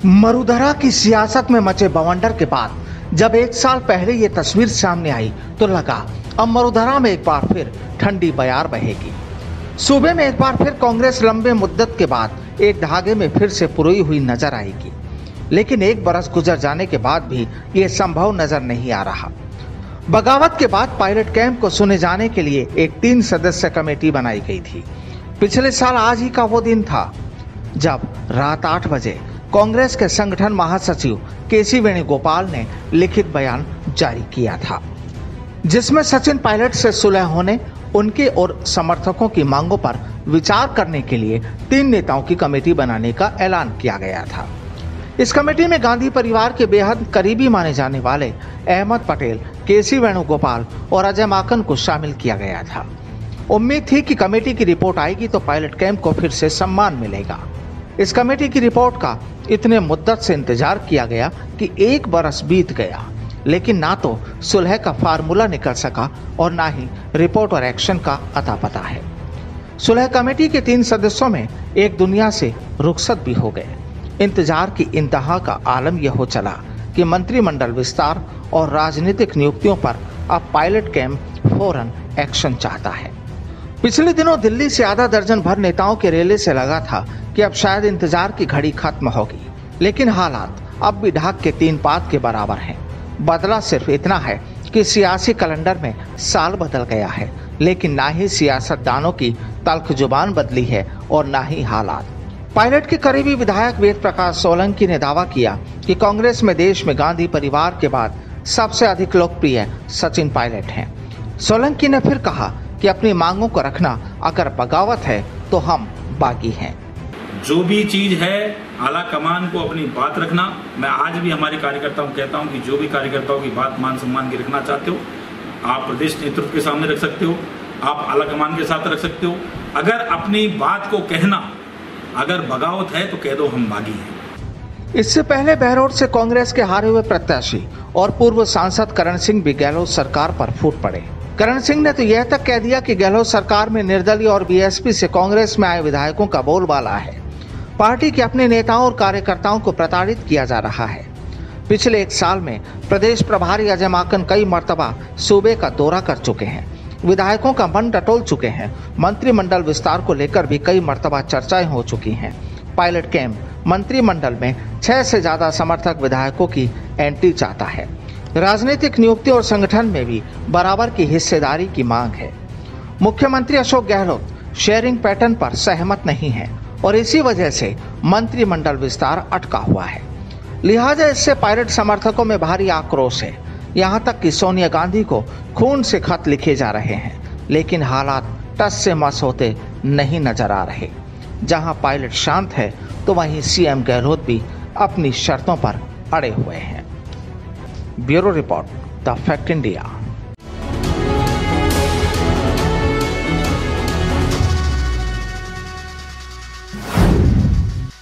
मरुधरा की सियासत में मचे बवंडर के बाद जब एक साल पहले ये तस्वीर सामने आई तो लगा अब मरुधरा में एक बार फिर ठंडी बयार बहेगी। सूबे में एक बार फिर कांग्रेस लंबे मुद्दत के बाद एक धागे में फिर से पुरोई हुई नजर आएगी, लेकिन एक बरस गुजर जाने के बाद भी ये संभव नजर नहीं आ रहा। बगावत के बाद पायलट कैंप को सुने जाने के लिए एक 3 सदस्य कमेटी बनाई गई थी। पिछले साल आज ही का वो दिन था जब रात 8 बजे कांग्रेस के संगठन महासचिव केसी वेणुगोपाल ने लिखित बयान जारी किया था, जिसमें सचिन पायलट से सुलह होने, उनके और समर्थकों की मांगों पर विचार करने के लिए 3 नेताओं की कमेटी बनाने का ऐलान किया गया था। इस कमेटी में गांधी परिवार के बेहद करीबी माने जाने वाले अहमद पटेल, केसी वेणुगोपाल और अजय माकन को शामिल किया गया था। उम्मीद थी कि कमेटी की रिपोर्ट आएगी तो पायलट कैंप को फिर से सम्मान मिलेगा। इस कमेटी की रिपोर्ट का इतने मुद्दत से इंतजार किया गया कि 1 बरस बीत गया, लेकिन ना तो सुलह का फार्मूला निकल सका और ना ही रिपोर्ट और एक्शन का अता पता है। सुलह कमेटी के 3 सदस्यों में एक दुनिया से रुखसत भी हो गए। इंतजार की इंतहा का आलम यह हो चला कि मंत्रिमंडल विस्तार और राजनीतिक नियुक्तियों पर अब पायलट कैंप फौरन एक्शन चाहता है। पिछले दिनों दिल्ली से आधा दर्जन भर नेताओं के रेले से लगा था कि अब शायद इंतजार की घड़ी खत्म होगी, लेकिन हालात अब भी ढाक के 3 पात के बराबर हैं। बदला सिर्फ इतना है कि सियासी कैलेंडर में साल बदल गया है, लेकिन ना ही सियासतदानों की तल्ख जुबान बदली है और ना ही हालात। पायलट के करीबी विधायक वेद प्रकाश सोलंकी ने दावा किया कि कांग्रेस में देश में गांधी परिवार के बाद सबसे अधिक लोकप्रिय सचिन पायलट हैं। सोलंकी ने फिर कहा कि अपनी मांगों को रखना अगर बगावत है तो हम बागी हैं। जो भी चीज है आला कमान को अपनी बात रखना। मैं आज भी हमारे कार्यकर्ताओं को कहता हूं कि जो भी कार्यकर्ताओं की बात मान सम्मान की रखना चाहते हो, आप प्रदेश नेतृत्व के सामने रख सकते हो, आप आला कमान के साथ रख सकते हो। अगर अपनी बात को कहना अगर बगावत है तो कह दो हम बागी हैं। इससे पहले बहरोड से कांग्रेस के हारे हुए प्रत्याशी और पूर्व सांसद करण सिंह भी गहलोत सरकार पर फूट पड़े। करण सिंह ने तो यह तक कह दिया कि गहलोत सरकार में निर्दलीय और बीएसपी से कांग्रेस में आए विधायकों का बोलबाला है। पार्टी के अपने नेताओं और कार्यकर्ताओं को प्रताड़ित किया जा रहा है। पिछले 1 साल में प्रदेश प्रभारी अजय माकन कई मर्तबा सूबे का दौरा कर चुके हैं, विधायकों का मन टटोल चुके हैं। मंत्रिमंडल विस्तार को लेकर भी कई मर्तबा चर्चाएं हो चुकी हैं। पायलट कैंप मंत्रिमंडल में 6 से ज्यादा समर्थक विधायकों की एंट्री चाहता है। राजनीतिक नियुक्ति और संगठन में भी बराबर की हिस्सेदारी की मांग है। मुख्यमंत्री अशोक गहलोत शेयरिंग पैटर्न पर सहमत नहीं है और इसी वजह से मंत्रिमंडल विस्तार अटका हुआ है। लिहाजा इससे पायलट समर्थकों में भारी आक्रोश है। यहाँ तक कि सोनिया गांधी को खून से खत लिखे जा रहे हैं, लेकिन हालात टस से मस होते नहीं नजर आ रहे। जहां पायलट शांत है तो वहीं सीएम गहलोत भी अपनी शर्तों पर अड़े हुए हैं। Bureau report, the fact India.